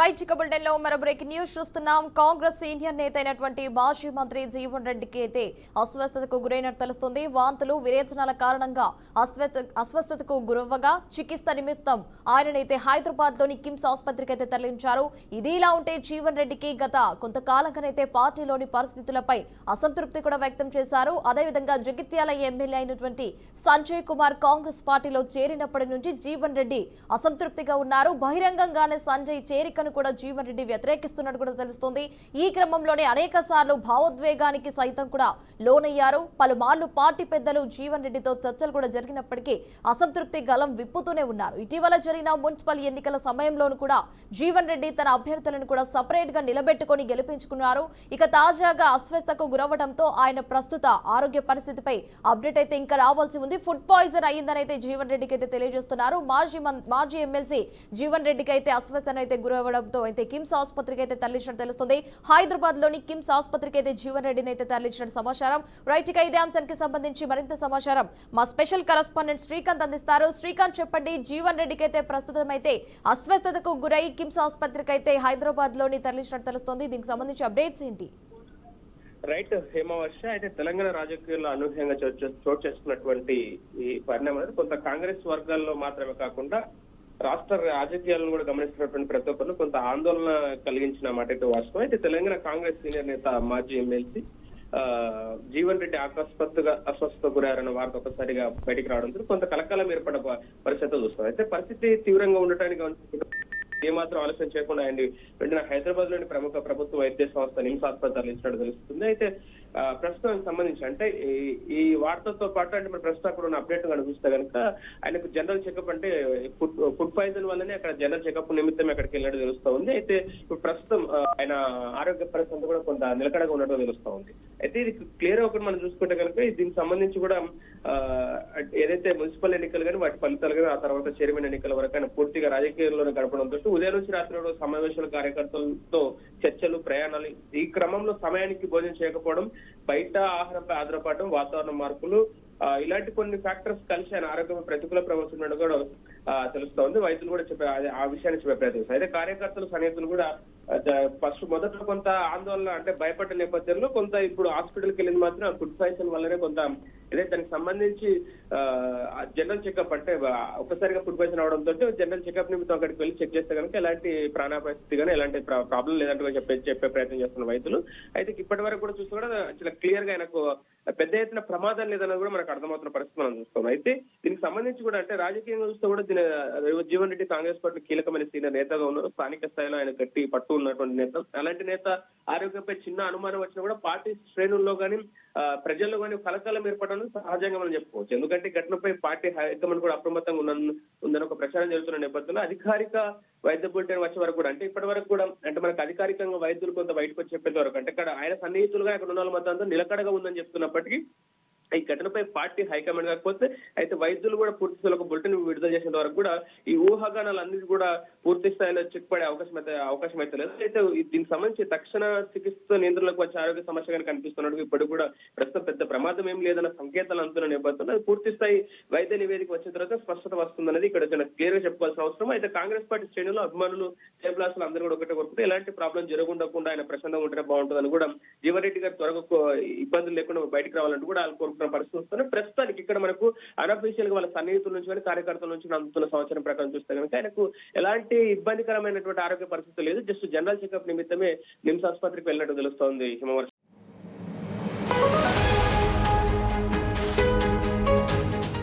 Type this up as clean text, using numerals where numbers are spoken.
Right bulletin లో మరో breaking news చూస్తున్నాం. కాంగ్రెస్ సీనియర్ నేత అయినటువంటి మాజీ మంత్రి జీవన్ రెడ్డికి అయితే అస్వస్థతకు గురైనట్టు తెలుస్తుంది. వాంతులు విరేచనాల కారణంగా అస్వస్థతకు గురవ్వగా చికిత్స నిమిత్తం ఆయననైతే హైదరాబాద్ లోని కిమ్స్ ఆసుపత్రికి అయితే తరలించారు. ఇదిలా ఉంటే జీవన్ రెడ్డికి గత కొంతకాలంగానైతే పార్టీలోని పరిస్థితులపై అసంతృప్తి కూడా వ్యక్తం చేశారు. అదేవిధంగా జగిత్యాల ఎమ్మెల్యే అయినటువంటి సంజయ్ కుమార్ కాంగ్రెస్ పార్టీలో చేరినప్పటి నుంచి జీవన్ రెడ్డి అసంతృప్తిగా ఉన్నారు. బహిరంగంగానే సంజయ్ చేరికను కూడా జీవన్ రెడ్డి వ్యతిరేకిస్తున్నట్టు కూడా తెలుస్తోంది. ఈ క్రమంలోనే అనేక సార్లు భావోద్వేగానికి సైతం కూడా లోనయ్యారు. పలుమార్లు పార్టీ పెద్దలు జీవన్ రెడ్డితో చర్చలు కూడా జరిగినప్పటికీ అసంతృప్తి గలం విప్పుతూనే ఉన్నారు. ఇటీవల జరిగిన మున్సిపల్ ఎన్నికల సమయంలోనూ కూడా జీవన్ రెడ్డి తన అభ్యర్థులను కూడా సపరేట్ గా నిలబెట్టుకొని గెలిపించుకున్నారు. ఇక తాజాగా అస్వస్థతకు గురవడంతో ఆయన ప్రస్తుత ఆరోగ్య పరిస్థితిపై అప్డేట్ అయితే ఇంకా రావాల్సి ఉంది. ఫుడ్ పాయిజన్ అయ్యిందని అయితే జీవన్ రెడ్డికి అయితే తెలియజేస్తున్నారు. మాజీ ఎమ్మెల్సీ జీవన్ రెడ్డికి అయితే అస్వస్థత అయితే గురవడంతో అయితే కిమ్స్ ఆసుపత్రికి అయితే తరలించినట్టు తెలుస్తుంది. హైదరాబాద్ లోని కిమ్స్ ఆసుపత్రికి అయితే జీవన్ రెడ్డిని అయితే తరలించినట్టు సమాచారం. రైట్ గా ఇదే అంశానికి సంబంధించి మరింత సమాచారం మా స్పెషల్ కరెస్పాండెంట్ శ్రీకాంత్ అందిస్తారు. శ్రీకాంత్, చెప్పండి, జీవన్ రెడ్డికి అయితే ప్రస్తుతం అయితే అస్వస్థతకు గురై కిమ్స్ ఆసుపత్రికి అయితే హైదరాబాద్ లోని తరలించినట్టు తెలుస్తుంది. దీనికి సంబంధించి అప్డేట్స్ ఏంటి? రైట్ హేమవర్ష, అయితే తెలంగాణ రాజకీయాల్లో అనూహ్యంగా చోటు చేసుకున్నటువంటి ఈ పరిణామాలు కొంత కాంగ్రెస్ వర్గాల్లో మాత్రమే కాకుండా రాష్ట్ర రాజకీయాలను కూడా గమనిస్తున్నటువంటి ప్రతి ఒక్కరు కొంత ఆందోళన కలిగించిన మాట అయితే వాస్తవం. అయితే తెలంగాణ కాంగ్రెస్ సీనియర్ నేత మాజీ ఎమ్మెల్సీ జీవన్ రెడ్డి అస్వస్థత గురయ్యారన్న వార్త ఒకసారిగా బయటికి రావడంతో కొంత కలకాలం ఏర్పడే పరిస్థితులు చూస్తాం. అయితే పరిస్థితి తీవ్రంగా ఉండటానికి ఏమాత్రం ఆలస్యం చేయకుండా ఆయన వెంటనే హైదరాబాద్ లోని ప్రముఖ ప్రభుత్వ వైద్య సంస్థ నిమ్స్ ఆసుపత్రి ఇచ్చినట్టు తెలుస్తుంది. అయితే ప్రస్తుతానికి సంబంధించి అంటే ఈ వార్తతో పాటు అంటే మన ప్రస్తుతం అక్కడ ఉన్న అప్డేట్ కనిపిస్తే కనుక ఆయనకు జనరల్ చెకప్ అంటే ఫుడ్ పాయిజన్ వల్లనే అక్కడ జనరల్ చెకప్ నిమిత్తం అక్కడికి వెళ్ళినట్టు తెలుస్తూ ఉంది. అయితే ఇప్పుడు ప్రస్తుతం ఆయన ఆరోగ్య పరిస్థితి కూడా కొంత నిలకడగా ఉన్నట్టు తెలుస్తూ ఉంది. అయితే ఇది క్లియర్ ఒకటి మనం చూసుకుంటే కనుక దీనికి సంబంధించి కూడా ఏదైతే మున్సిపల్ ఎన్నికలు కానీ వాటి ఫలితాలు కానీ ఆ తర్వాత చైర్మన్ ఎన్నికల వరకు ఆయన పూర్తిగా రాజకీయాల్లోనే గడపడంతో ఉదయం నుంచి రాత్రి సమావేశాల కార్యకర్తలతో చర్చలు, ప్రయాణాలు, ఈ క్రమంలో సమయానికి భోజనం చేయకపోవడం, బయట ఆహారంపై ఆధారపడడం, వాతావరణ మార్పులు, ఇలాంటి కొన్ని ఫ్యాక్టర్స్ కలిసి ఆయన ఆరోగ్యం ప్రతికూల ప్రభావం కూడా తెలుస్తా ఉంది. వైద్యులు కూడా చెప్పే ఆ విషయాన్ని చెప్పే ప్రయత్నిస్తారు. అయితే కార్యకర్తలు, సన్నిహితులు కూడా మొదట్లో కొంత ఆందోళన అంటే భయపడ్డ నేపథ్యంలో కొంత ఇప్పుడు హాస్పిటల్కి వెళ్ళింది మాత్రం ఫుడ్ పాయిజన్ వల్లనే కొంత ఇదే దానికి సంబంధించి జనరల్ చెకప్ అంటే ఒక్కసారిగా ఫుడ్ పాయిజన్ అవడంతో జనరల్ చెకప్ నిమిత్తం అక్కడికి వెళ్ళి చెక్ చేస్తే కనుక ఎలాంటి ప్రాణ పరిస్థితి కానీ ఎలాంటి ప్రాబ్లం లేదంటే చెప్పే ప్రయత్నం చేస్తున్న వైద్యులు. అయితే ఇప్పటి వరకు కూడా చూస్తే కూడా చాలా క్లియర్ గా ఆయనకు పెద్ద ఎత్తున ప్రమాదం లేదన్నది కూడా మనకు అర్థమవుతున్న పరిస్థితి మనం చూస్తాం. అయితే దీనికి సంబంధించి కూడా అంటే రాజకీయంగా చూస్తే కూడా జీవన్ రెడ్డి కాంగ్రెస్ పార్టీ కీలకమైన సీనియర్ నేతగా ఉన్నారు. స్థానిక స్థాయిలో ఆయన గట్టి పట్టు ఉన్నటువంటి నేత. అలాంటి నేత ఆరోగ్యంపై చిన్న అనుమానం వచ్చినా కూడా పార్టీ శ్రేణుల్లో కానీ ప్రజల్లో కానీ కలకాలం ఏర్పడడం సహజంగా మనం చెప్పుకోవచ్చు. ఎందుకంటే ఘటనపై పార్టీ హైకమాండ్ కూడా అప్రమత్తంగా ఉందని ఒక ప్రచారం జరుగుతున్న నేపథ్యంలో అధికారిక వైద్య బులెటిన్ వచ్చే వరకు కూడా అంటే ఇప్పటి వరకు కూడా అంటే మనకు అధికారికంగా వైద్యులు కొంత బయటకు వచ్చి చెప్పేంత వరకు అంటే ఇక్కడ ఆయన సన్నిహితులుగా అక్కడ ఉన్న వాళ్ళ మధ్య నిలకడగా ఉందని చెప్తున్నప్పటికీ ఈ ఘటనపై పార్టీ హైకమాండ్ కాకపోతే అయితే వైద్యులు కూడా పూర్తి స్థాయిలో ఒక బులెటిన్ విడుదల చేసేంత వరకు కూడా ఈ ఊహాగానాలన్నిటి కూడా పూర్తి స్థాయిలో చిక్కుపడే అవకాశం అయితే లేదు. అయితే దీనికి సంబంధించి తక్షణ చికిత్స నియంత్రణలకు వచ్చే ఆరోగ్య సమస్యగా కనిపిస్తున్నట్టు ఇప్పటికి కూడా ప్రస్తుతం పెద్ద ప్రమాదం ఏం లేదన్న సంకేతాలు అందుతున్న నేపథ్యంలో పూర్తి స్థాయి వైద్య నివేదిక వచ్చిన తర్వాత స్పష్టత వస్తుందనేది ఇక్కడ క్లియర్ గా చెప్పుకోవాల్సిన అవసరం. అయితే కాంగ్రెస్ పార్టీ శ్రేణులు, అభిమానులు, జయప్లాసులు అందరూ కూడా ఒకటే కోరుకుంటే ఎలాంటి ప్రాబ్లం జరగకుండా ఆయన ప్రశాంతంగా ఉంటేనే బాగుంటుందని కూడా జీవన్ రెడ్డి గారు త్వరగా ఇబ్బందులు లేకుండా బయటకు రావాలంటూ కూడా వాళ్ళు కోరుకుంటున్న పరిస్థితి వస్తుంది. ప్రస్తుతానికి ఇక్కడ మనకు అనఫీషియల్ గా వాళ్ళ సన్నిహితుల నుంచి కానీ కార్యకర్తల నుంచి అందుతున్న సమాచారం ప్రకారం చూస్తే కనుక ఆయనకు ఎలాంటి ఇబ్బందికరమైనటువంటి ఆరోగ్య పరిస్థితి లేదు. జస్ట్ జనరల్ చెకప్ నిమిత్తమే నిమ్స్ ఆసుపత్రికి వెళ్ళినట్టు తెలుస్తోంది హిమవర్ష.